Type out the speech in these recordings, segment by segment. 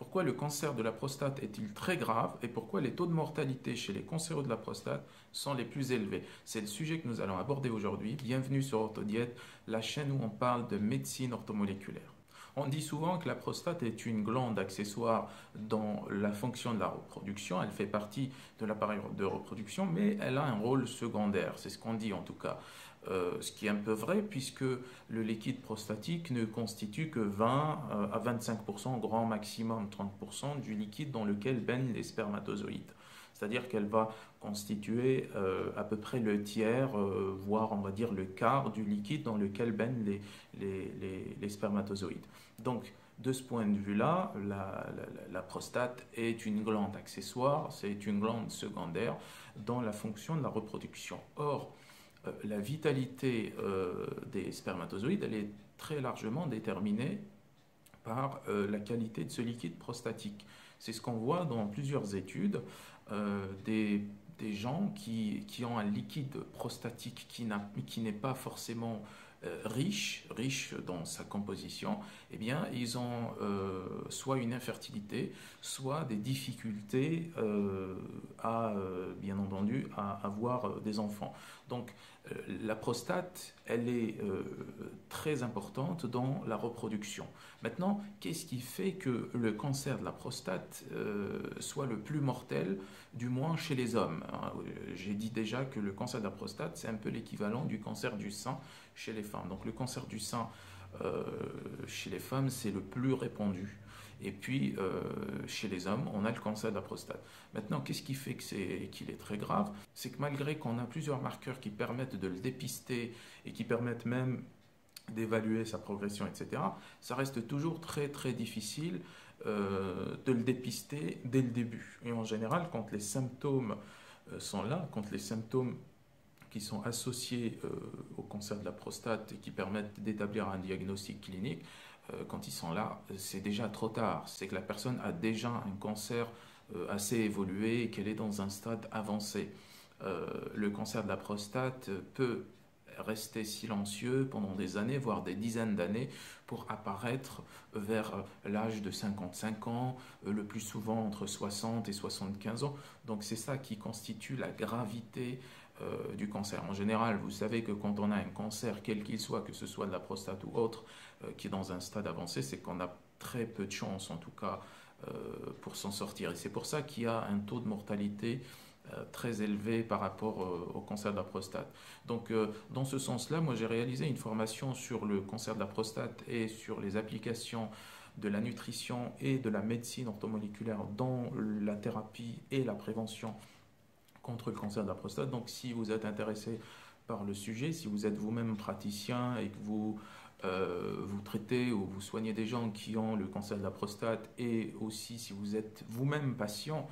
pourquoi le cancer de la prostate est-il très grave et pourquoi les taux de mortalité chez les cancéreux de la prostate sont les plus élevés. C'est le sujet que nous allons aborder aujourd'hui. Bienvenue sur Orthodiète, la chaîne où on parle de médecine orthomoléculaire. On dit souvent que la prostate est une glande accessoire dans la fonction de la reproduction. Elle fait partie de l'appareil de reproduction, mais elle a un rôle secondaire. C'est ce qu'on dit en tout cas. Ce qui est un peu vrai puisque le liquide prostatique ne constitue que 20 à 25%, grand maximum 30% du liquide dans lequel baignent les spermatozoïdes. C'est-à-dire qu'elle va constituer à peu près le tiers, voire on va dire le quart du liquide dans lequel baignent les spermatozoïdes. Donc, de ce point de vue-là, la prostate est une glande accessoire, c'est une glande secondaire dans la fonction de la reproduction. Or, la vitalité des spermatozoïdes, elle est très largement déterminée par la qualité de ce liquide prostatique. C'est ce qu'on voit dans plusieurs études, des gens qui ont un liquide prostatique qui n'est pas forcément riche dans sa composition, eh bien, ils ont soit une infertilité, soit des difficultés bien entendu, à avoir des enfants. Donc, la prostate, elle est très importante dans la reproduction. Maintenant, qu'est-ce qui fait que le cancer de la prostate soit le plus mortel, du moins chez les hommes? J'ai dit déjà que le cancer de la prostate, c'est un peu l'équivalent du cancer du sein chez les femmes. Donc le cancer du sein chez les femmes, c'est le plus répandu. Et puis, chez les hommes, on a le cancer de la prostate. Maintenant, qu'est-ce qui fait qu'il est très grave? C'est que malgré qu'on a plusieurs marqueurs qui permettent de le dépister et qui permettent même d'évaluer sa progression, etc., ça reste toujours très très difficile de le dépister dès le début. Et en général, quand les symptômes sont là, quand les symptômes qui sont associés au cancer de la prostate et qui permettent d'établir un diagnostic clinique, quand ils sont là, c'est déjà trop tard. C'est que la personne a déjà un cancer assez évolué et qu'elle est dans un stade avancé. Le cancer de la prostate peut rester silencieux pendant des années, voire des dizaines d'années, pour apparaître vers l'âge de 55 ans, le plus souvent entre 60 et 75 ans. Donc c'est ça qui constitue la gravité du cancer. En général, vous savez que quand on a un cancer, quel qu'il soit, que ce soit de la prostate ou autre, qui est dans un stade avancé, c'est qu'on a très peu de chance, en tout cas, pour s'en sortir. Et c'est pour ça qu'il y a un taux de mortalité très élevé par rapport au cancer de la prostate. Donc, dans ce sens-là, moi, j'ai réalisé une formation sur le cancer de la prostate et sur les applications de la nutrition et de la médecine orthomoléculaire dans la thérapie et la prévention contre le cancer de la prostate. Donc, si vous êtes intéressé par le sujet, si vous êtes vous-même praticien et que vous traitez ou vous soignez des gens qui ont le cancer de la prostate, et aussi si vous êtes vous-même patient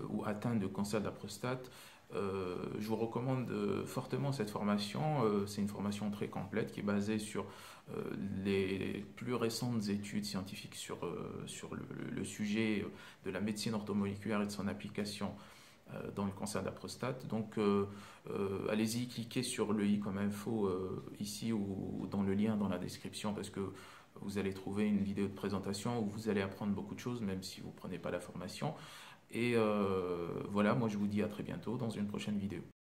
ou atteint de cancer de la prostate, je vous recommande fortement cette formation. C'est une formation très complète qui est basée sur les plus récentes études scientifiques sur le sujet de la médecine orthomoléculaire et de son application dans le cancer de la prostate. Donc allez-y, cliquez sur le i comme info ici ou dans le lien dans la description, parce que vous allez trouver une vidéo de présentation où vous allez apprendre beaucoup de choses, même si vous ne prenez pas la formation. Et voilà, moi je vous dis à très bientôt dans une prochaine vidéo.